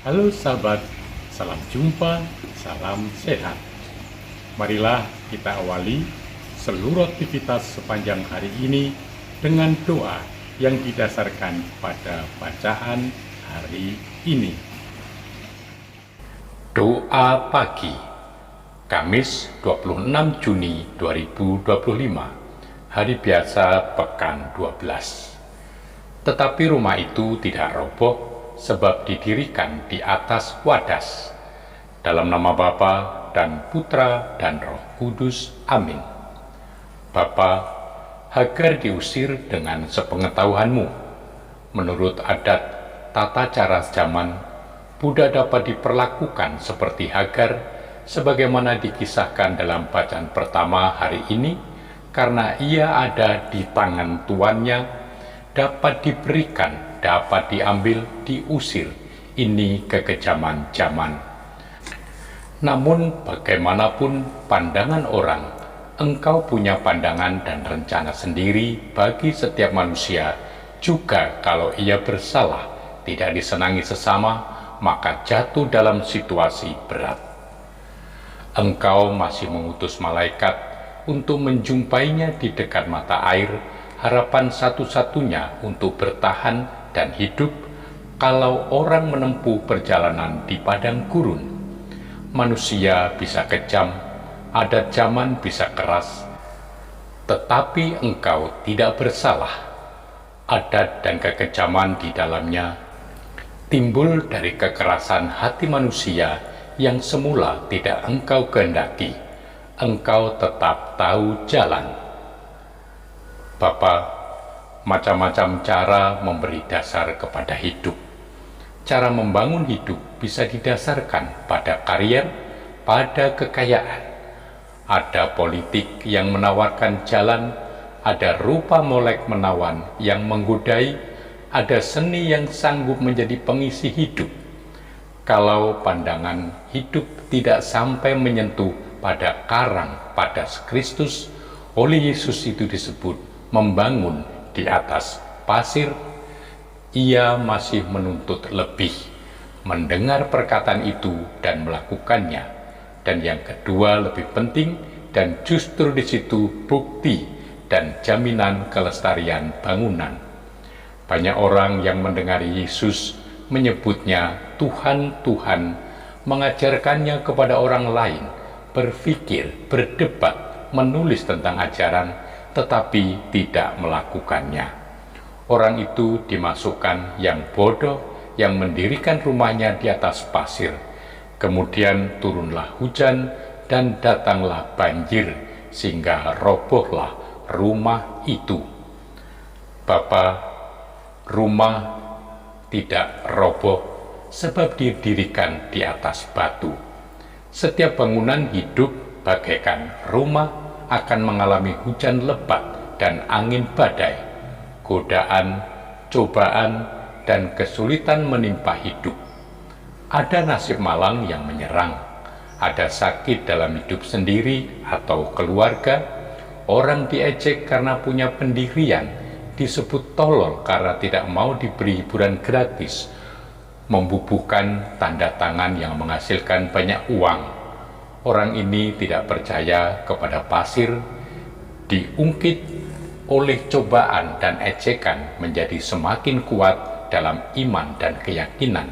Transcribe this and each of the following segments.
Halo sahabat, salam jumpa, salam sehat. Marilah kita awali seluruh aktivitas sepanjang hari ini dengan doa yang didasarkan pada bacaan hari ini. Doa pagi, Kamis 26 Juni 2025, hari biasa pekan 12. Tetapi rumah itu tidak roboh, sebab didirikan di atas wadas. Dalam nama Bapa dan Putra dan Roh Kudus. Amin. Bapa, Hagar diusir dengan sepengetahuanmu. Menurut adat tata cara zaman, budak dapat diperlakukan seperti Hagar, sebagaimana dikisahkan dalam bacaan pertama hari ini, karena ia ada di tangan tuannya, dapat diberikan, dapat diambil, diusir. Ini kekejaman zaman. Namun bagaimanapun pandangan orang, engkau punya pandangan dan rencana sendiri bagi setiap manusia. Juga kalau ia bersalah, tidak disenangi sesama, maka jatuh dalam situasi berat. Engkau masih mengutus malaikat untuk menjumpainya di dekat mata air, harapan satu-satunya untuk bertahan dan hidup kalau orang menempuh perjalanan di padang gurun. Manusia bisa kejam, adat zaman bisa keras, tetapi engkau tidak bersalah. Adat dan kekejaman di dalamnya timbul dari kekerasan hati manusia yang semula tidak engkau kehendaki. Engkau tetap tahu jalan. Bapa, macam-macam cara memberi dasar kepada hidup. Cara membangun hidup bisa didasarkan pada karier, pada kekayaan. Ada politik yang menawarkan jalan, ada rupa molek menawan yang menggodai, ada seni yang sanggup menjadi pengisi hidup. Kalau pandangan hidup tidak sampai menyentuh pada karang, pada Kristus, oleh Yesus itu disebut membangun di atas pasir. Ia masih menuntut lebih, mendengar perkataan itu dan melakukannya. Dan yang kedua lebih penting, dan justru di situ bukti dan jaminan kelestarian bangunan. Banyak orang yang mendengar Yesus menyebutnya Tuhan, Tuhan, mengajarkannya kepada orang lain, berpikir, berdebat, menulis tentang ajaran, tetapi tidak melakukannya. Orang itu dimasukkan yang bodoh, yang mendirikan rumahnya di atas pasir. Kemudian turunlah hujan dan datanglah banjir, sehingga robohlah rumah itu. Bapa, rumah tidak roboh sebab didirikan di atas batu. Setiap bangunan hidup bagaikan rumah akan mengalami hujan lebat dan angin badai. Godaan, cobaan, dan kesulitan menimpa hidup. Ada nasib malang yang menyerang, ada sakit dalam hidup sendiri atau keluarga, orang diejek karena punya pendirian, disebut tolol karena tidak mau diberi hiburan gratis, membubuhkan tanda tangan yang menghasilkan banyak uang. Orang ini tidak percaya kepada pasir, diungkit oleh cobaan dan ejekan menjadi semakin kuat dalam iman dan keyakinan.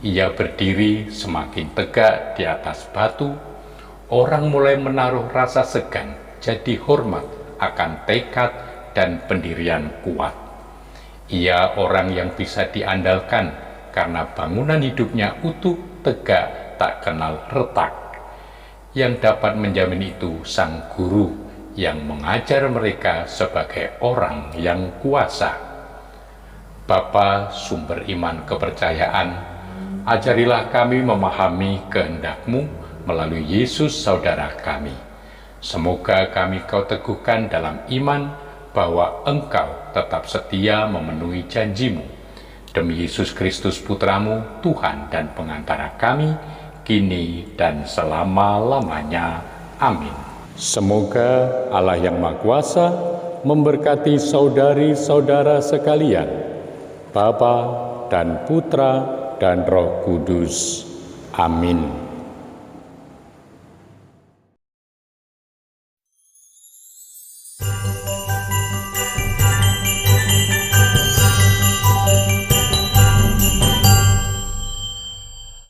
Ia berdiri semakin tegak di atas batu. Orang mulai menaruh rasa segan, jadi hormat akan tekad dan pendirian kuat. Ia orang yang bisa diandalkan karena bangunan hidupnya utuh, tegak, tak kenal retak. Yang dapat menjamin itu sang guru yang mengajar mereka sebagai orang yang kuasa. Bapa, sumber iman kepercayaan, ajarilah kami memahami kehendak-Mu melalui Yesus saudara kami. Semoga kami Kau teguhkan dalam iman bahwa Engkau tetap setia memenuhi janji-Mu. Demi Yesus Kristus Putra-Mu, Tuhan dan pengantara kami, kini dan selama-lamanya. Amin. Semoga Allah yang Maha Kuasa memberkati saudari-saudara sekalian, Bapa dan Putra dan Roh Kudus. Amin.